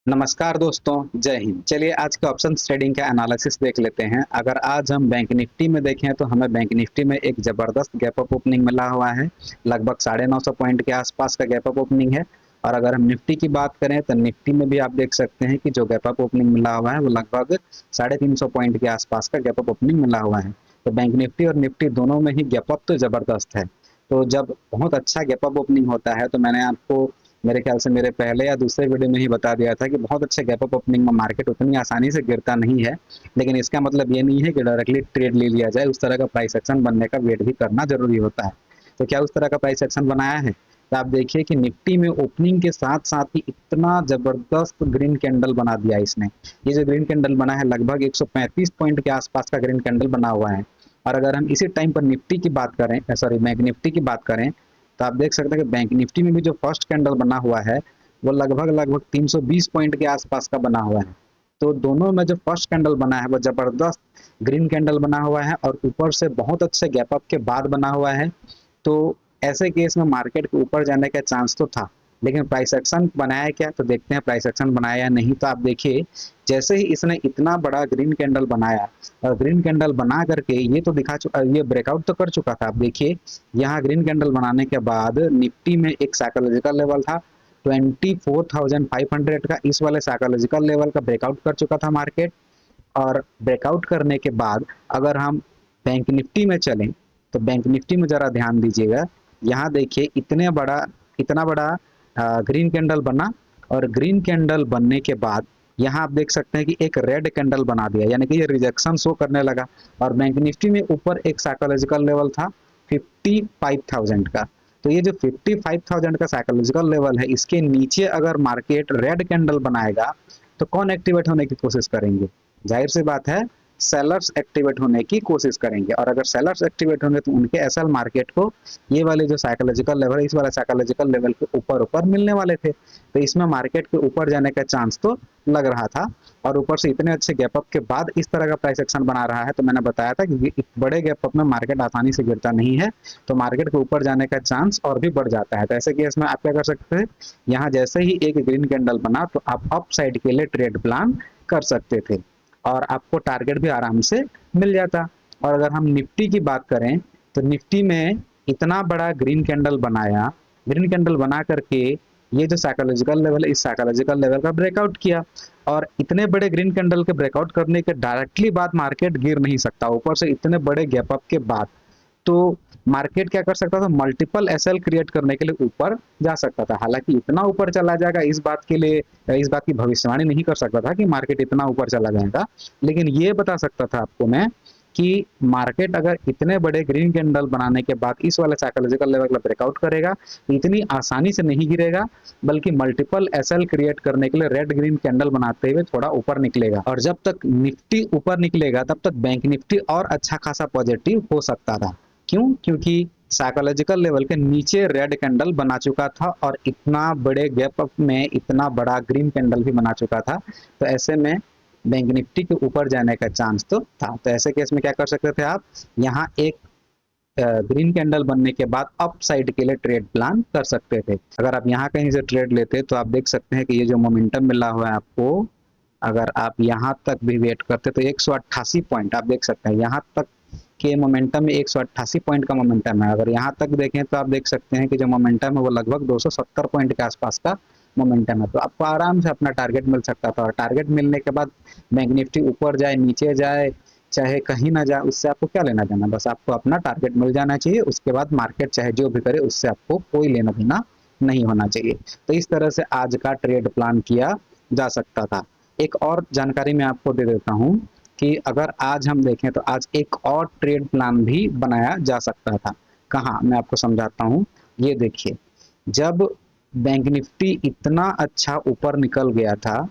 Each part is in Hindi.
नमस्कार दोस्तों, जय हिंद। चलिए आज के ऑप्शंस ट्रेडिंग का एनालिसिस देख लेते हैं। अगर आज हम बैंक निफ्टी में देखें तो हमें बैंक निफ्टी में एक ज़बरदस्त गैप अप ओपनिंग मिला हुआ है। लगभग 950 पॉइंट के आसपास का गैप अप ओपनिंग है। और अगर हम निफ्टी की बात करें तो निफ्टी में भी आप देख सकते हैं कि जो गैप अप ओपनिंग मिला हुआ है वो लगभग 350 पॉइंट के आसपास का गैप अप ओपनिंग मिला हुआ है। तो बैंक निफ्टी और निफ्टी दोनों में ही गैप अप तो ज़बरदस्त है। तो जब बहुत अच्छा गैप अप ओपनिंग होता है तो मैंने आपको मेरे ख्याल से मेरे पहले या दूसरे वीडियो में ही बता दिया था कि बहुत अच्छे गैप अप ओपनिंग में मार्केट उतनी आसानी से गिरता नहीं है। लेकिन इसका मतलब ये नहीं है कि डायरेक्टली ट्रेड ले लिया जाए। उस तरह का प्राइस एक्शन बनने का वेट भी करना जरूरी होता है। तो क्या उस तरह का प्राइस एक्शन बनाया है? तो आप देखिए कि निफ्टी में ओपनिंग के साथ साथ ही इतना जबरदस्त ग्रीन कैंडल बना दिया इसने। ये जो ग्रीन कैंडल बना है लगभग 135 पॉइंट के आसपास का ग्रीन कैंडल बना हुआ है। और अगर हम इसी टाइम पर निफ्टी की बात करें, सॉरी बैंक निफ्टी की बात करें, तो आप देख सकते हैं कि बैंक निफ्टी में भी जो फर्स्ट कैंडल बना हुआ है वो लगभग लगभग 320 पॉइंट के आसपास का बना हुआ है। तो दोनों में जो फर्स्ट कैंडल बना है वो जबरदस्त ग्रीन कैंडल बना हुआ है और ऊपर से बहुत अच्छे गैप अप के बाद बना हुआ है। तो ऐसे केस में मार्केट के ऊपर जाने का चांस तो था। लेकिन प्राइस एक्शन बनाया क्या, तो देखते हैं प्राइस एक्शन बनाया या नहीं। तो आप देखिए, जैसे ही इसने इतना बड़ा ग्रीन कैंडल बनाया और ग्रीन कैंडल बना करके ये तो दिखा चुका, ये ब्रेकआउट तो कर चुका था। आप देखिए, यहाँ ग्रीन कैंडल बनाने के बाद निफ्टी में एक साइकोलॉजिकल लेवल था 24,500 का। इस वाले साइकोलॉजिकल लेवल का ब्रेकआउट कर चुका था मार्केट। और ब्रेकआउट करने के बाद अगर हम बैंक निफ्टी में चलें तो बैंक निफ्टी में जरा ध्यान दीजिएगा। यहाँ देखिए इतना बड़ा ग्रीन कैंडल बना। और ग्रीन कैंडल बनने के बाद यहाँ आप देख सकते हैं कि एक रेड कैंडल बना दिया, यानी कि ये रिजेक्शन शो करने लगा। और बैंक निफ्टी में ऊपर एक साइकोलॉजिकल लेवल था 55,000 का। तो ये जो 55,000 का साइकोलॉजिकल लेवल है, इसके नीचे अगर मार्केट रेड कैंडल बनाएगा तो कौन एक्टिवेट होने की कोशिश करेंगे? जाहिर सी बात है, सेलर्स एक्टिवेट होने की कोशिश करेंगे। और अगर सेलर्स एक्टिवेट होंगे तो उनके एसएल मार्केट को ये वाले जो साइकोलॉजिकल लेवल है, इस वाले साइकोलॉजिकल लेवल के ऊपर ऊपर मिलने वाले थे। तो इसमें मार्केट के ऊपर जाने का चांस तो लग रहा था। और ऊपर से इतने अच्छे गैप अप के बाद इस तरह का प्राइस एक्शन बना रहा है, तो मैंने बताया था कि बड़े गैप अप में मार्केट आसानी से गिरता नहीं है। तो मार्केट के ऊपर जाने का चांस और भी बढ़ जाता है। तो ऐसे केस में आप क्या कर सकते हैं, यहाँ जैसे ही एक ग्रीन कैंडल बना तो आप अप साइड के लिए ट्रेड प्लान कर सकते थे और आपको टारगेट भी आराम से मिल जाता। और अगर हम निफ्टी की बात करें तो निफ्टी में इतना बड़ा ग्रीन कैंडल बनाया, ग्रीन कैंडल बना करके ये जो साइकोलॉजिकल लेवल है, इस साइकोलॉजिकल लेवल का ब्रेकआउट किया। और इतने बड़े ग्रीन कैंडल के ब्रेकआउट करने के डायरेक्टली बाद मार्केट गिर नहीं सकता, ऊपर से इतने बड़े गैप अप के बाद। तो मार्केट क्या कर सकता था, मल्टीपल एसएल क्रिएट करने के लिए ऊपर जा सकता था। हालांकि इतना ऊपर चला जाएगा इस बात के लिए, इस बात की भविष्यवाणी नहीं कर सकता था कि मार्केट इतना ऊपर चला जाएगा। लेकिन ये बता सकता था आपको मैं कि मार्केट अगर इतने बड़े ग्रीन कैंडल बनाने के बाद इस वाले साइकोलॉजिकल लेवल का ब्रेकआउट करेगा तो इतनी आसानी से नहीं गिरेगा, बल्कि मल्टीपल एसएल क्रिएट करने के लिए रेड ग्रीन कैंडल बनाते हुए थोड़ा ऊपर निकलेगा। और जब तक निफ्टी ऊपर निकलेगा तब तक बैंक निफ्टी और अच्छा खासा पॉजिटिव हो सकता था। क्यों? क्योंकि साइकोलॉजिकल लेवल के नीचे रेड कैंडल बना चुका था और इतना बड़े गैप अप में इतना बड़ा ग्रीन कैंडल भी बना चुका था। तो ऐसे में बैंक निफ्टी के ऊपर जाने का चांस तो था। तो ऐसे केस में क्या कर सकते थे आप, यहाँ एक ग्रीन कैंडल बनने के बाद अप साइड के लिए ट्रेड प्लान कर सकते थे। अगर आप यहाँ कहीं से ट्रेड लेते तो आप देख सकते हैं कि ये जो मोमेंटम मिला हुआ है आपको, अगर आप यहाँ तक भी वेट करते तो 188 पॉइंट आप देख सकते हैं। यहाँ तक के मोमेंटम में 188 पॉइंट का मोमेंटम है। अगर यहाँ तक देखें तो आप देख सकते हैं कि जो मोमेंटम है वो लगभग 270 पॉइंट के आसपास का मोमेंटम है। तो आपको आराम से अपना टारगेट मिल सकता था। और टारगेट मिलने के बाद बैंक निफ्टी ऊपर जाए नीचे जाए चाहे कहीं ना जाए, उससे आपको क्या लेना देना, बस आपको अपना टारगेट मिल जाना चाहिए। उसके बाद मार्केट चाहे जो भी करे उससे आपको कोई लेना देना नहीं होना चाहिए। तो इस तरह से आज का ट्रेड प्लान किया जा सकता था। एक और जानकारी मैं आपको दे देता हूँ कि अगर आज हम देखें तो आज एक और ट्रेड प्लान भी बनाया जा सकता था। कहाँ, मैं आपको समझाता हूँ। ये देखिए, जब बैंक निफ्टी इतना अच्छा ऊपर निकल गया था,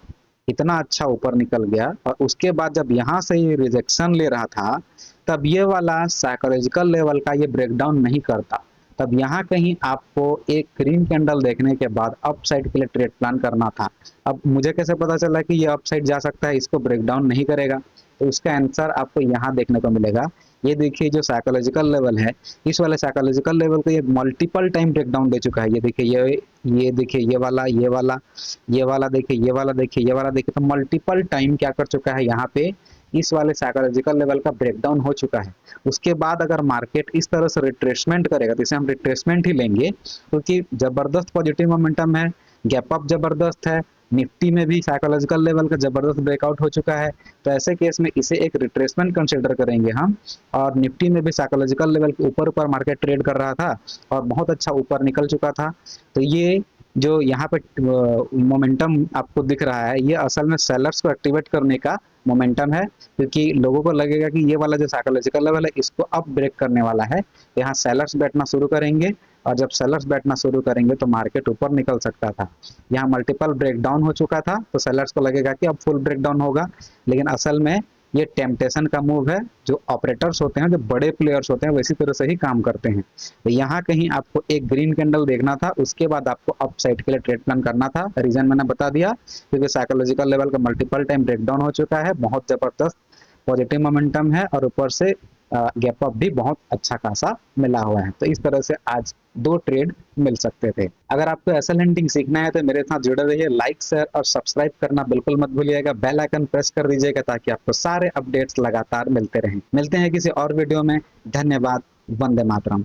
इतना अच्छा ऊपर निकल गया और उसके बाद जब यहाँ से ये रिजेक्शन ले रहा था, तब ये वाला साइकोलॉजिकल लेवल का ये ब्रेकडाउन नहीं करता। तब यहाँ कहीं आपको एक ग्रीन कैंडल देखने के बाद अप साइड के लिए ट्रेड प्लान करना था। अब मुझे कैसे पता चला कि ये अप साइड जा सकता है, इसको ब्रेकडाउन नहीं करेगा? तो उसका आंसर आपको यहाँ देखने को मिलेगा ये देखिए जो साइकोलॉजिकल लेवल है, इस वाले साइकोलॉजिकल लेवल को ये मल्टीपल टाइम ब्रेकडाउन दे चुका है। ये देखिए ये देखिए ये वाला ये वाला ये वाला देखिए ये वाला देखिए ये वाला देखिए, तो मल्टीपल टाइम क्या कर चुका है यहाँ पे, इस वाले साइकोलॉजिकल लेवल का ब्रेकडाउन हो चुका है। उसके बाद अगर मार्केट इस तरह से रिट्रेसमेंट करेगा तो इसे हम रिट्रेसमेंट ही लेंगे, क्योंकि जबरदस्त पॉजिटिव मोमेंटम है, गैप अप जबरदस्त है, निफ्टी में भी साइकोलॉजिकल लेवल का जबरदस्त ब्रेकआउट हो चुका है। तो ऐसे केस में इसे एक रिट्रेसमेंट कंसिडर करेंगे हम। और निफ्टी में भी साइकोलॉजिकल लेवल के ऊपर ऊपर मार्केट ट्रेड कर रहा था और बहुत अच्छा ऊपर निकल चुका था। तो ये जो यहाँ पे मोमेंटम आपको दिख रहा है, ये असल में सेलर्स को एक्टिवेट करने का मोमेंटम है, क्योंकि लोगों को लगेगा कि ये वाला जो साइकोलॉजिकल लेवल है इसको अब ब्रेक करने वाला है। यहाँ सेलर्स बैठना शुरू करेंगे, और जब सेलर्स बैठना शुरू करेंगे तो मार्केट ऊपर निकल सकता था। यहाँ मल्टीपल ब्रेकडाउन हो चुका था तो सेलर्स को लगेगा कि अब फुल ब्रेकडाउन होगा, लेकिन असल में ये टेम्पटेशन का मूव है। जो ऑपरेटर्स होते हैं, जो बड़े प्लेयर्स होते हैं, वैसी तरह से ही काम करते हैं। तो यहाँ कहीं आपको एक ग्रीन कैंडल देखना था, उसके बाद आपको अप साइड के लिए ट्रेड प्लान करना था। रीजन मैंने बता दिया, क्योंकि साइकोलॉजिकल लेवल का मल्टीपल टाइम ब्रेकडाउन हो चुका है, बहुत जबरदस्त पॉजिटिव मोमेंटम है, और ऊपर से गैप अप भी बहुत अच्छा खासा मिला हुआ है। तो इस तरह से आज 2 ट्रेड मिल सकते थे। अगर आपको एसएल हंटिंग सीखना है तो मेरे साथ जुड़े रहिए, लाइक शेयर और सब्सक्राइब करना बिल्कुल मत भूलिएगा, बेल आइकन प्रेस कर दीजिएगा ताकि आपको सारे अपडेट्स लगातार मिलते रहें। मिलते हैं किसी और वीडियो में। धन्यवाद। वंदे मातरम।